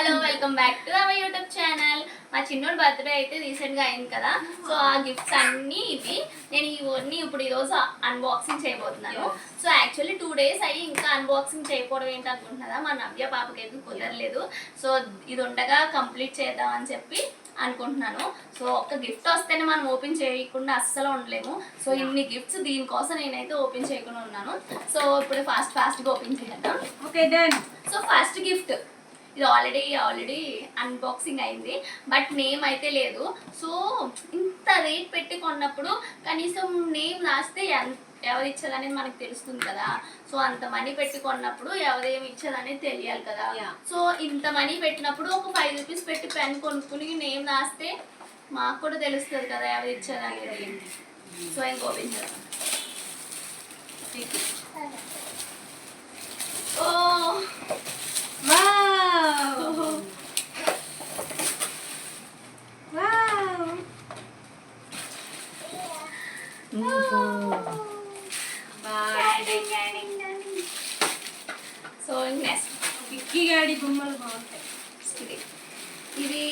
Hello welcome back to our YouTube channel. మా చిన్నోడు birthday అయితే రీసెంట్గా అయింది కదా, సో ఆ గిఫ్ట్స్ అన్నీ ఇవి. నేను ఇవన్నీ ఇప్పుడు ఈరోజు అన్బాక్సింగ్ చేయబోతున్నాను. సో యాక్చువల్లీ 2 days అయ్యి ఇంకా అన్బాక్సింగ్ చేయకపోవడం ఏంటి అనుకుంటున్నారా, మా నవ్య పాపకి అయితే కుదరలేదు. సో ఇది ఉండగా కంప్లీట్ చేద్దాం అని చెప్పి అనుకుంటున్నాను. సో ఒక గిఫ్ట్ వస్తేనే మనం ఓపెన్ చేయకుండా అస్సలు ఉండలేము. సో ఇన్ని గిఫ్ట్స్ దీనికోసం నేనైతే ఓపెన్ చేయకుండా ఉన్నాను. సో ఇప్పుడు ఫాస్ట్గా ఓపెన్ చేద్దాం. Okay done. So first gift ఇది ఆల్రెడీ అన్బాక్సింగ్ అయింది, బట్ నేమ్ అయితే లేదు. సో ఇంత రేట్ పెట్టి కొన్నప్పుడు కనీసం నేమ్ రాస్తే ఎవరు ఇచ్చేదనేది మనకు తెలుస్తుంది కదా. సో అంత మనీ పెట్టి కొన్నప్పుడు ఎవరేమి ఇచ్చేదనేది తెలియాలి కదా. సో ఇంత మనీ పెట్టినప్పుడు ఒక 5 రూపీస్ పెట్టి పెన్ కొనుక్కుని నేమ్ రాస్తే మాకు కూడా తెలుస్తుంది కదా ఎవరు ఇచ్చేదనేది. సో ఇంక ఓపెన్ చేద్దాం. Oh wow wow so next Vicky గాడి బొమ్మలు బాగుంటాయి. ఇది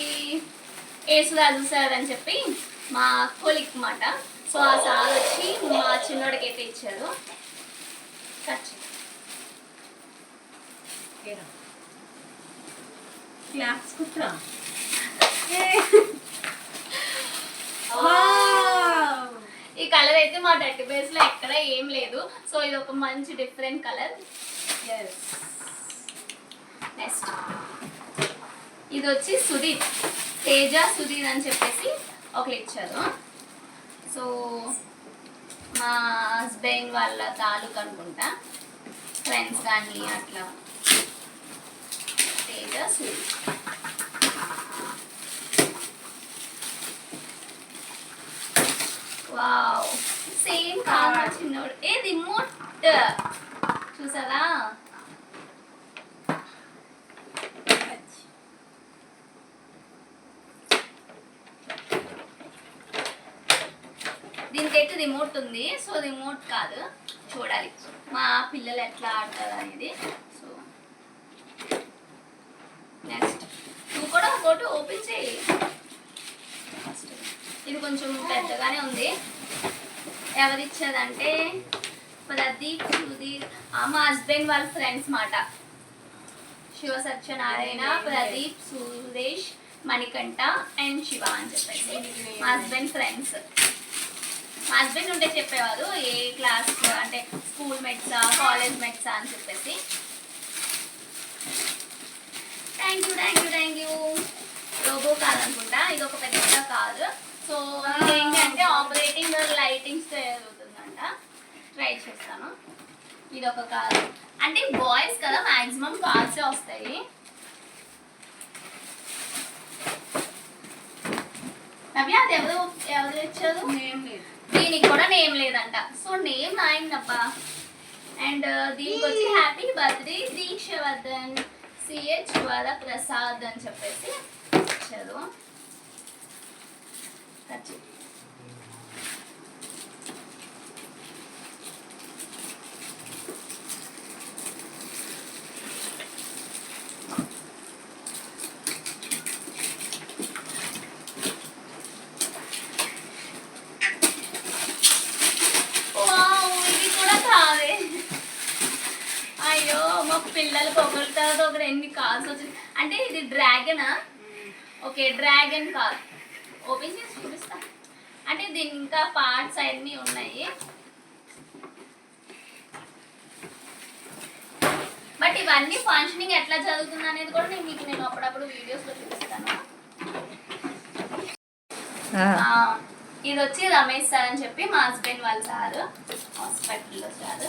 ఏసురాజు సార్ అని చెప్పి మా కొలిక్ మాట. సో ఆ సార్ వచ్చి మా చిన్నోడికి అయితే ఇచ్చారు. క్లాప్స్ కుట్రా. ఈ కలర్ అయితే మా డట్ బేస్ లో ఎక్కడ ఏం లేదు. సో ఇది ఒక మంచి డిఫరెంట్ కలర్. నెక్స్ట్ ఇది వచ్చి సుధీర్, తేజ సుధీర్ అని చెప్పేసి ఒకరు ఇచ్చారు. సో మా హస్బెండ్ వాళ్ళ తాలూకు అనుకుంటా, ఫ్రెండ్స్ కానీ అట్లా. తేజ సుధీర్. వావ్, సేమ్ కాదు చిన్నోడు. ఏ రిమోట్ చూసారా? దీనికైతే రిమోట్ ఉంది. సో రిమోట్ కాదు, చూడాలి మా పిల్లలు ఎట్లా ఆడతారు అనేది. సో నెక్స్ట్ నువ్వు కూడా ఒకటి ఓపెన్ చేయి. ఇది కొంచెం పెద్దగానే ఉంది. ఎవరిచ్చేదంటే ప్రదీప్ సుధీర్, మా హస్బెండ్ వాళ్ళ ఫ్రెండ్స్ మాట. శివ సత్యనారాయణ, ప్రదీప్, సురేష్, మణికంఠ అండ్ శివ అని చెప్పేసి మా హస్బెండ్ ఫ్రెండ్స్. మా హస్బెండ్ ఉంటే చెప్పేవారు ఏ క్లాస్ అంటే స్కూల్ మెట్సా కాలేజ్ మెట్సా అని చెప్పేసి. Thank you. రోబో కార్ అనుకుంటా, ఇది ఒక పెద్ద కారు. సో ఏంటంటే ఆపరేటింగ్ లైటింగ్స్ జరుగుతుందంట. ట్రై చేస్తాను. ఇది ఒక కారు. అంటే బాయ్స్ కదా, మ్యాక్సిమం కార్సే వస్తాయి. నవ్య అది ఎవరు ఇచ్చారు? నేమ్ లేదు. దీనికి కూడా నేమ్ లేదంట. So name రాయిందబ్బా. అండ్ దీనికి వచ్చి హ్యాపీ బర్త్డే దీక్షవర్ధన్ సిహెచ్ వరప్రసాద్ అని చెప్పేసి ఇచ్చారు. ఇది కూడా కాదే. అయ్యో, మా పిల్లలకి ఒకరి తర్వాత ఒకరు ఎన్ని కార్స్ వచ్చింది. అంటే ఇది డ్రాగనా? Okay, dragon car. ఓపెన్ చేసి చూపిస్తా. అంటే దీని ఇంకా పార్ట్స్ అన్నీ ఉన్నాయి, బట్ ఇవన్నీ ఫంక్షనింగ్ ఎట్లా జరుగుతుంది అనేది కూడా నేను అప్పుడప్పుడు వీడియోస్లో చూపిస్తాను. ఇది వచ్చి రమేష్ సార్ అని చెప్పి మా హస్బెండ్ వాళ్ళ సార్, హాస్పిటల్లో sir.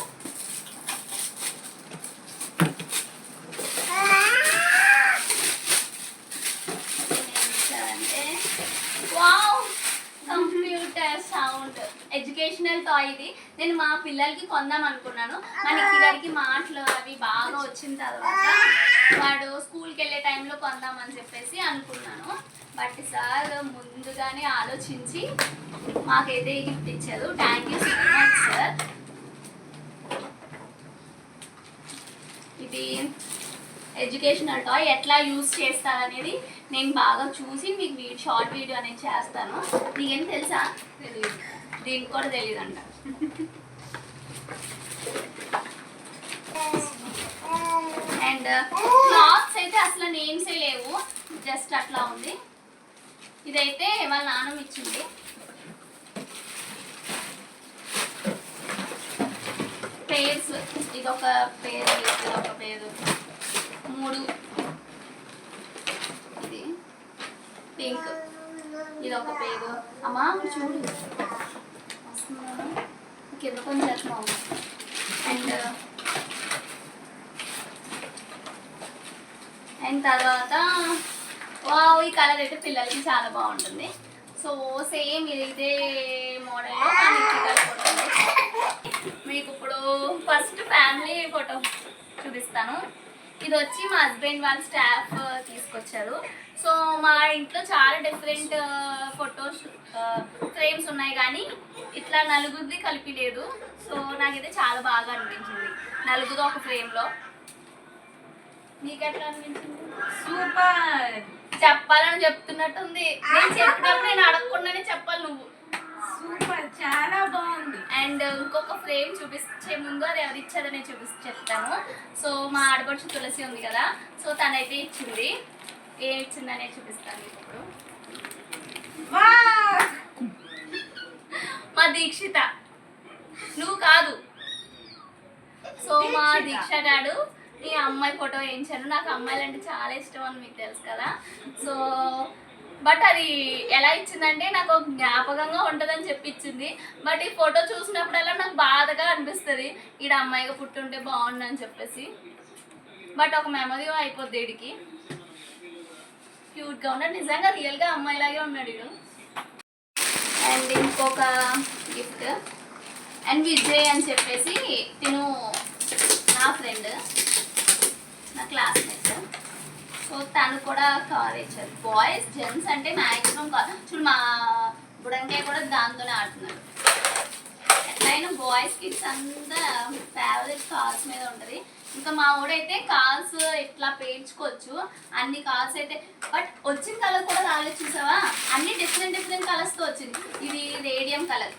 Wow, computer sound educational toy. ఇది నేను మా పిల్లలకి కొందాం అనుకున్నాను. మనకి గారికి మాటలు అవి బాగా వచ్చిన తర్వాత వాడు స్కూల్కి వెళ్ళే టైంలో కొందామని చెప్పేసి అనుకున్నాను. బట్ సార్ ముందుగానే ఆలోచించి మాకైతే గిఫ్ట్ ఇచ్చారు. Thank you so much sir. ఇది ఎడ్యుకేషనల్ టాయ్ ఎట్లా యూజ్ చేస్తారనేది నేను బాగా చూసి మీకు షార్ట్ వీడియో అనేది చేస్తాను. నీకేం తెలుసా? తెలియదు. దీనికి కూడా తెలియదంట. అండ్ క్లాత్స్ అయితే అసలు నేమ్సే లేవు, జస్ట్ అట్లా ఉంది. ఇదైతే వాళ్ళ నాన్నమ్మ ఇచ్చింది. పేర్స్, ఇదొక పేరు, ఇదొక పేరు, 3. ఇది పింక్, ఇదొక పేరు. అమ్మా చూడు కింద కొంచెం చేస్తున్నాము. అండ్ తర్వాత వావ్, ఈ కలర్ అయితే పిల్లలకి చాలా బాగుంటుంది. సో సేమ్ ఇదే మోడల్లో కానీ కలర్ ఉంటుంది. మీకు ఇప్పుడు ఫస్ట్ ఫ్యామిలీ ఫోటో చూపిస్తాను. ఇది వచ్చి మా హస్బెండ్ వాళ్ళ స్టాఫ్ తీసుకొచ్చారు. సో మా ఇంట్లో చాలా డిఫరెంట్ ఫొటోస్ ఫ్రేమ్స్ ఉన్నాయి, కానీ ఇట్లా నలుగురిది కలిపి లేదు. సో నాకైతే చాలా బాగా అనిపించింది నలుగురు ఒక ఫ్రేమ్లో. నీకు ఎట్లా అనిపించింది? సూపర్. చెప్పాలని చెప్తున్నట్టుంది. నేను చెప్పినప్పుడు నేను అడగకుండానే చెప్పాలి నువ్వు. సూపర్, చాలా బాగుంది. అండ్ ఇంకొక ఫ్రేమ్ చూపించే ముందు అది ఎవరు ఇచ్చారో నేను చెప్తాను. సో మా ఆడపడుచు తులసి ఉంది కదా, సో తనైతే ఇచ్చింది. ఏమి ఇచ్చిందనే చూపిస్తాను ఇప్పుడు. వావ్, మా దీక్షిత, నువ్వు కాదు. సో మా దీక్ష గాడు ఈ అమ్మాయి ఫోటో వేయించాను. నాకు అమ్మాయిలు అంటే చాలా ఇష్టం అని మీకు తెలుసు కదా. సో బట్ అది ఎలా ఇచ్చిందంటే నాకు ఒక జ్ఞాపకంగా ఉంటుందని చెప్పి ఇచ్చింది. బట్ ఈ ఫోటో చూసినప్పుడల్లా నాకు బాధగా అనిపిస్తుంది, ఈడ అమ్మాయిగా పుట్టుంటే బాగుండు అని చెప్పేసి. బట్ ఒక మెమరీ అయిపోద్ది వీడికి. క్యూట్గా ఉన్నాడు, నిజంగా రియల్గా అమ్మాయిలాగే ఉన్నాడు వీడు. అండ్ ఇంకొక గిఫ్ట్, అండ్ విజయ్ అని చెప్పేసి తిను నా ఫ్రెండ్, నా క్లాస్మేట్. సో తను కూడా కార్ ఇచ్చారు. బాయ్స్ జెంట్స్ అంటే మ్యాక్సిమం కార్. చూడు మా బుడంకాయ కూడా దాంతోనే ఆడుతున్నాడు. ఎట్లయినా బాయ్స్ కిడ్స్ అంతా ఫేవరెట్ కార్స్ మీద ఉంటుంది. ఇంకా మా ఊడైతే కార్స్ ఇట్లా పేర్చుకోవచ్చు అన్ని కార్స్ అయితే. బట్ వచ్చిన కలర్ కూడా రాలేదు చూసావా, అన్ని డిఫరెంట్ కలర్స్తో వచ్చింది. ఇది రేడియం కలర్,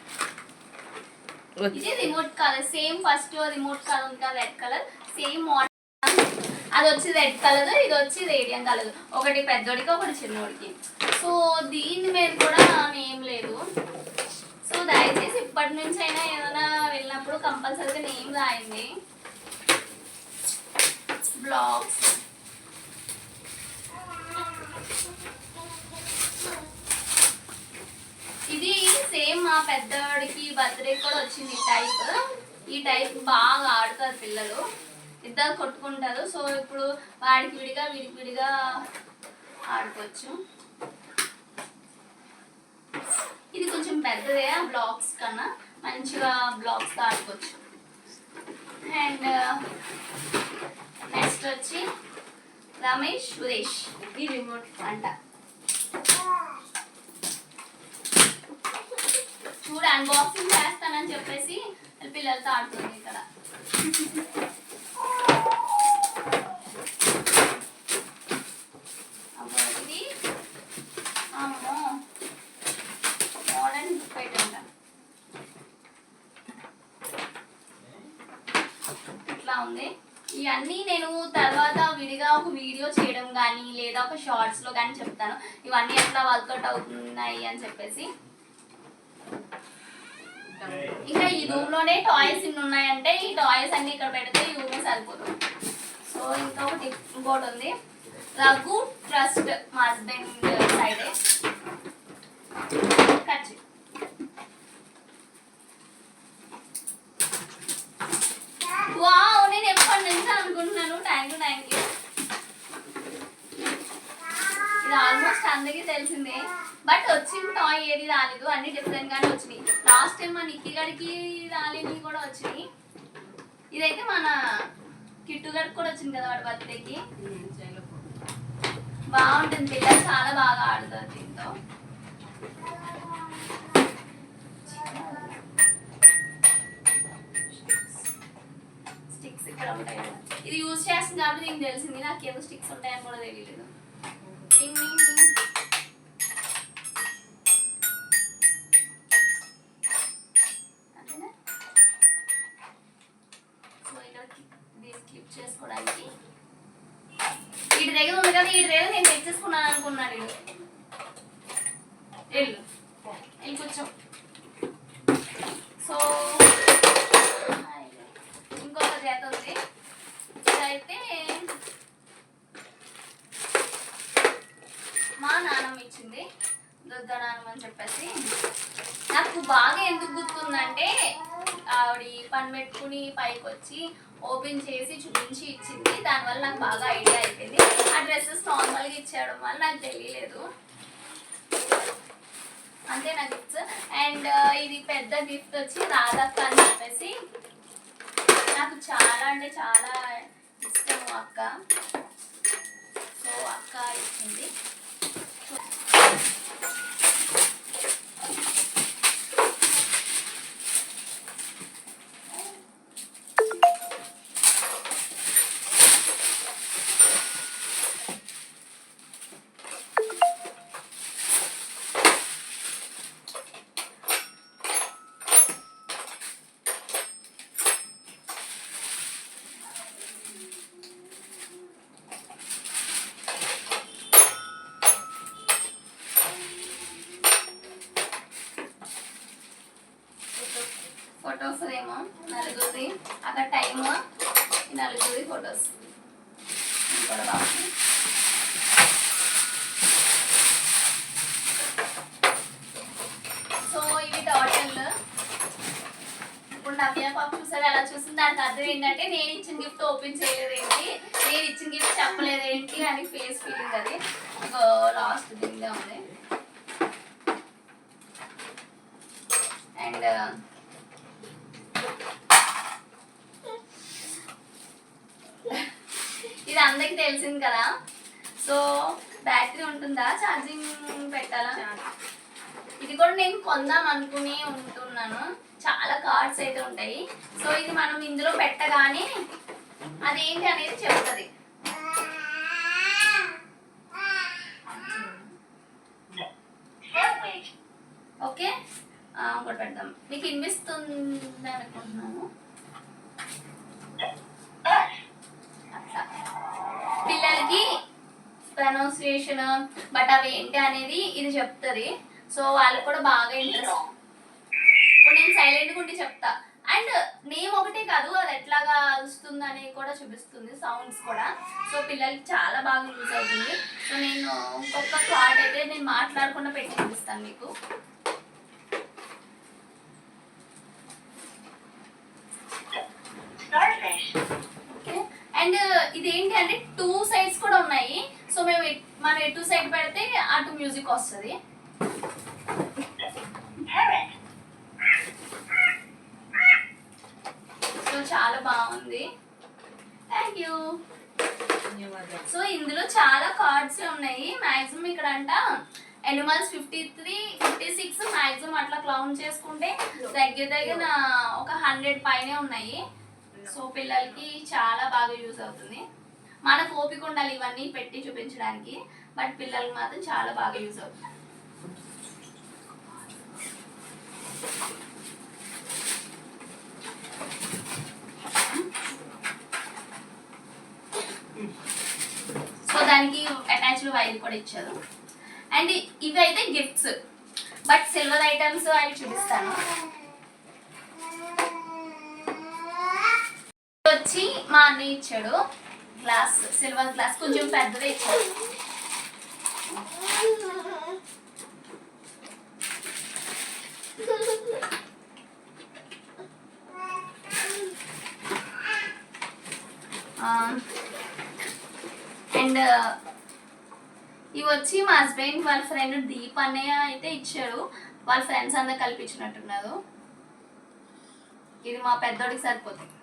ఇది remote colour. Same first remote colour ఉంది కదా రెడ్ కలర్, సేమ్ మోడల్. అది వచ్చి రెడ్ కలర్, ఇది వచ్చి రేడియం కలర్. ఒకటి పెద్దోడికి ఒకటి చిన్నోడికి. సో దీని మీద కూడా నేమ్ లేదు. సో దయచేసి ఇప్పటి నుంచి అయినా ఏదైనా వెళ్ళినప్పుడు కంపల్సరీగా నేమ్ రాయండి. బ్లాగ్స్, ఇది సేమ్ మా పెద్దవాడికి బర్త్డే కూడా వచ్చింది. ఈ టైప్ బాగా ఆడుతారు పిల్లలు, ఇద్దరు కొట్టుకుంటారు. సో ఇప్పుడు వాడికి విడిగా వీడికి విడిగా ఆడుకోవచ్చు. ఇది కొంచెం పెద్దదే, బ్లాక్స్ కన్నా మంచిగా బ్లాక్స్తో ఆడుకోవచ్చు. అండ్ నెక్స్ట్ వచ్చి రమేష్ సురేష్, ఈ రిమోట్ అంట. చూడు అన్బాక్సింగ్ చేస్తానని చెప్పేసి పిల్లలతో ఆడుతుంది ఇక్కడ. ఇది అమ్మో మోడర్న్ బుక్ అంట. ఇట్లా ఉంది. ఇవన్నీ నేను తర్వాత విడిగా ఒక వీడియో చేయడం కానీ లేదా ఒక షార్ట్స్లో కానీ చెప్తాను ఇవన్నీ ఎట్లా వర్కౌట్ అవుతున్నాయి అని చెప్పేసి. ఇంకా ఈ రూమ్లోనే టాయ్స్ ఇన్ని ఉన్నాయంటే ఈ టాయ్స్ అన్ని ఇక్కడ పెడితే ఈ రూమ్ సరిపోతుంది. సో ఇంకా ఇంకోటి ఉంది, రఘు ట్రస్ట్, మా హస్బెండ్ సైడే. కచ్చి వావ్, నేను ఎప్పటి నుంచి అనుకుంటున్నాను టైంకి. ఇది ఆల్మోస్ట్ అందరికీ తెలిసిందే, బట్ వచ్చిన టాయ్ ఏది రాలేదు, అన్ని డిఫరెంట్ గానే వచ్చినాయి. లాస్ట్ టైం మా నిక్కీ గడికి రాలేనివి కూడా వచ్చినాయి. ఇదైతే మన కిట్టు గడికి కూడా వచ్చింది కదా వాడి బర్త్డేకి. బాగుంటుంది, పిల్లలు చాలా బాగా ఆడుతారు దీంతో. స్టిక్స్ ఇక్కడ ఉంటాయి కదా. ఇది యూజ్ చేస్తుంది కాబట్టి నీకు తెలిసింది, నాకు ఏదో స్టిక్స్ ఉంటాయని కూడా తెలియలేదు. టింగ్ టింగ్ టింగ్. అంతేనా? సో ఇక్కడ దీన్ని క్లిప్ చేసుకోవడానికి వీటి దగ్గర ఉంది కదా, వీటి దగ్గర నేను తెచ్చేసుకున్నాను అనుకున్నాను. వెళ్ళు కూర్చో. సో ఇంకొక జత ఉంది, ఇదైతే మా నాన్నమ్మ ఇచ్చింది, దుర్గా నాన్నమ్మ అని చెప్పేసి. నాకు బాగా ఎందుకు గుర్తుందంటే ఆవిడ పని పెట్టుకుని పైకి వచ్చి ఓపెన్ చేసి చూపించి ఇచ్చింది, దానివల్ల నాకు బాగా ఐడియా అయిపోయింది. ఆ డ్రెస్సెస్ నార్మల్గా ఇచ్చేయడం వల్ల నాకు తెలియలేదు, అంతే నా గిఫ్ట్స్. అండ్ ఇది పెద్ద గిఫ్ట్ వచ్చి రాధక్క అని చెప్పేసి, నాకు చాలా అంటే చాలా ఇష్టము అక్క. సో అక్క ఇచ్చింది. ఫొటోస్ ఏమో నలుగురిది, అక్కడ టైమ్ నలుగురిది ఫొటోస్ కూడా బాగుంది. సో ఇవి టోటల్. ఇప్పుడు నవ్య పాప చూసారు ఎలా చూసింది, దానికి అర్థం ఏంటంటే నేను ఇచ్చిన గిఫ్ట్ ఓపెన్ చేయలేదు ఏంటి, నేను ఇచ్చిన గిఫ్ట్ చెప్పలేదు ఏంటి అని ఫేస్ ఫీలింగ్. అది లాస్ట్ దీనిగా ఉంది. అండ్ ఇది అందరికి తెలిసింది కదా. సో బ్యాటరీ ఉంటుందా, ఛార్జింగ్ పెట్టాలా? ఇది కూడా నేను కొందాం అనుకుని ఉంటున్నాను. చాలా కార్డ్స్ అయితే ఉంటాయి. సో ఇది మనం ఇందులో పెట్టగానే అదేంటి అనేది చెప్తుంది. ఓకే, ఇంకోటి పెడదాం. మీకు వినిపిస్తుంది అనుకుంటున్నాను. అట్లా పిల్లలకి ప్రొనౌన్సియేషన్ బట్ అవి ఏంటి అనేది ఇది చెప్తుంది. సో వాళ్ళకి కూడా బాగా ఇంట్రెస్ట్. ఇప్పుడు నేను సైలెంట్గా ఉండి చెప్తా. అండ్ నేమ్ ఒకటే కాదు, అది ఎట్లాగా వస్తుంది అని కూడా చూపిస్తుంది, సౌండ్స్ కూడా. సో పిల్లలకి చాలా బాగా యూజ్ అవుతుంది. సో నేను ఇంకొక కార్డ్ అయితే నేను మాట్లాడకుండా పెట్టి చూపిస్తాను మీకు. ఓకే, అండ్ ఇదేంటి అంటే 2 సైడ్స్ కూడా ఉన్నాయి. సో మనం ఎటు సైడ్ పెడితే అటు మ్యూజిక్ వస్తుంది. సో చాలా బాగుంది, థ్యాంక్ యూ. సో ఇందులో చాలా కార్డ్స్ ఉన్నాయి. మ్యాక్సిమం ఇక్కడ అంట ఎనిమల్స్ 53, 56 మ్యాక్సిమం అట్లా క్లౌన్ చేసుకుంటే దగ్గర ఒక 100 పైనే ఉన్నాయి. సో పిల్లలకి చాలా బాగా యూజ్ అవుతుంది. మనకు ఓపిక ఉండాలి ఇవన్నీ పెట్టి చూపించడానికి, బట్ పిల్లలకి మాత్రం చాలా బాగా యూజ్ అవుతుంది. సో దానికి అటాచ్డ్ వైర్ కూడా ఇచ్చారు. అండ్ ఇవి అయితే గిఫ్ట్స్, బట్ సిల్వర్ ఐటమ్స్ అవి చూపిస్తాను. వచ్చి మా అన్నయ్య ఇచ్చాడు గ్లాస్, సిల్వర్ గ్లాస్, కొంచెం పెద్దదే ఇచ్చాడు. అండ్ ఇవి వచ్చి మా హస్బెండ్ వాళ్ళ ఫ్రెండ్ దీప్ అన్నయ్య అయితే ఇచ్చాడు. వాళ్ళ ఫ్రెండ్స్ అందరూ కల్పించినట్టున్నారు. ఇది మా పెద్దోడికి సరిపోతుంది.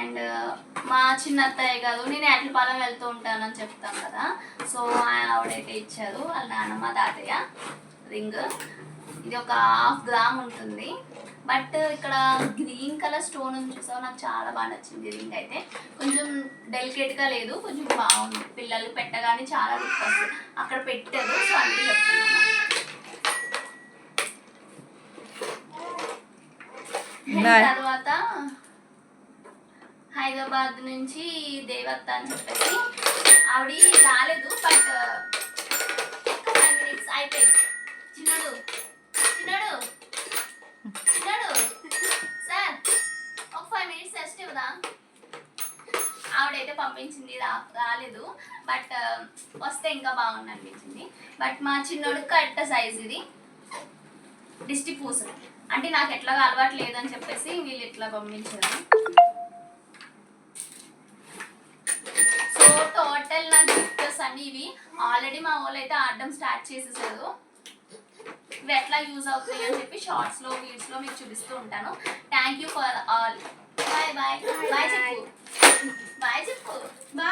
అండ్ మా చిన్న అత్తయ్య కాదు, నేను ఎట్లపాలెం వెళ్తూ ఉంటానని చెప్తాను కదా. సో ఆవిడైతే ఇచ్చారు వాళ్ళ నాన్నమ్మ తాతయ్య రింగ్. ఇది ఒక 1/2 గ్రామ్ ఉంటుంది. బట్ ఇక్కడ గ్రీన్ కలర్ స్టోన్ ఉంది చూసావు, నాకు చాలా బాగా నచ్చింది. రింగ్ అయితే కొంచెం డెలికేట్గా లేదు, కొంచెం బాగుంది. పిల్లలు పెట్టగానే చాలా లుక్ వస్తుంది. అక్కడ పెట్టారు, సో అందుకే చెప్తున్నాను. తర్వాత హైదరాబాద్ నుంచి దేవత్త అని చెప్పేసి ఆవిడ రాలేదు, బట్ 5 minutes అయిపోయింది. చిన్నడు చిన్నడు చిన్నడు సార్ ఒక 5 minutes రెస్ట్ ఇవ్వదా? ఆవిడైతే పంపించింది, రాలేదు. బట్ వస్తే ఇంకా బాగుంది అనిపించింది. బట్ మా చిన్నోడు కట్ట సైజ్ ఇది దిష్టి పూస, అంటే నాకు ఎట్లాగా అలవాటు లేదని చెప్పేసి వీళ్ళు ఇట్లా పంపించారు. సో టోటల్ నా గిఫ్ట్స్ అన్ని ఇవి. ఆల్రెడీ మా వాళ్ళు అయితే ఆడడం స్టార్ట్ చేసేసారు. ఇవి ఎట్లా యూజ్ అవుతాయి అని చెప్పి షార్ట్స్లో వీడియోస్లో మీకు చూపిస్తూ ఉంటాను. Thank you for all. Bye bye bye చెప్పు, బాయ్ చెప్పు. బాయ్.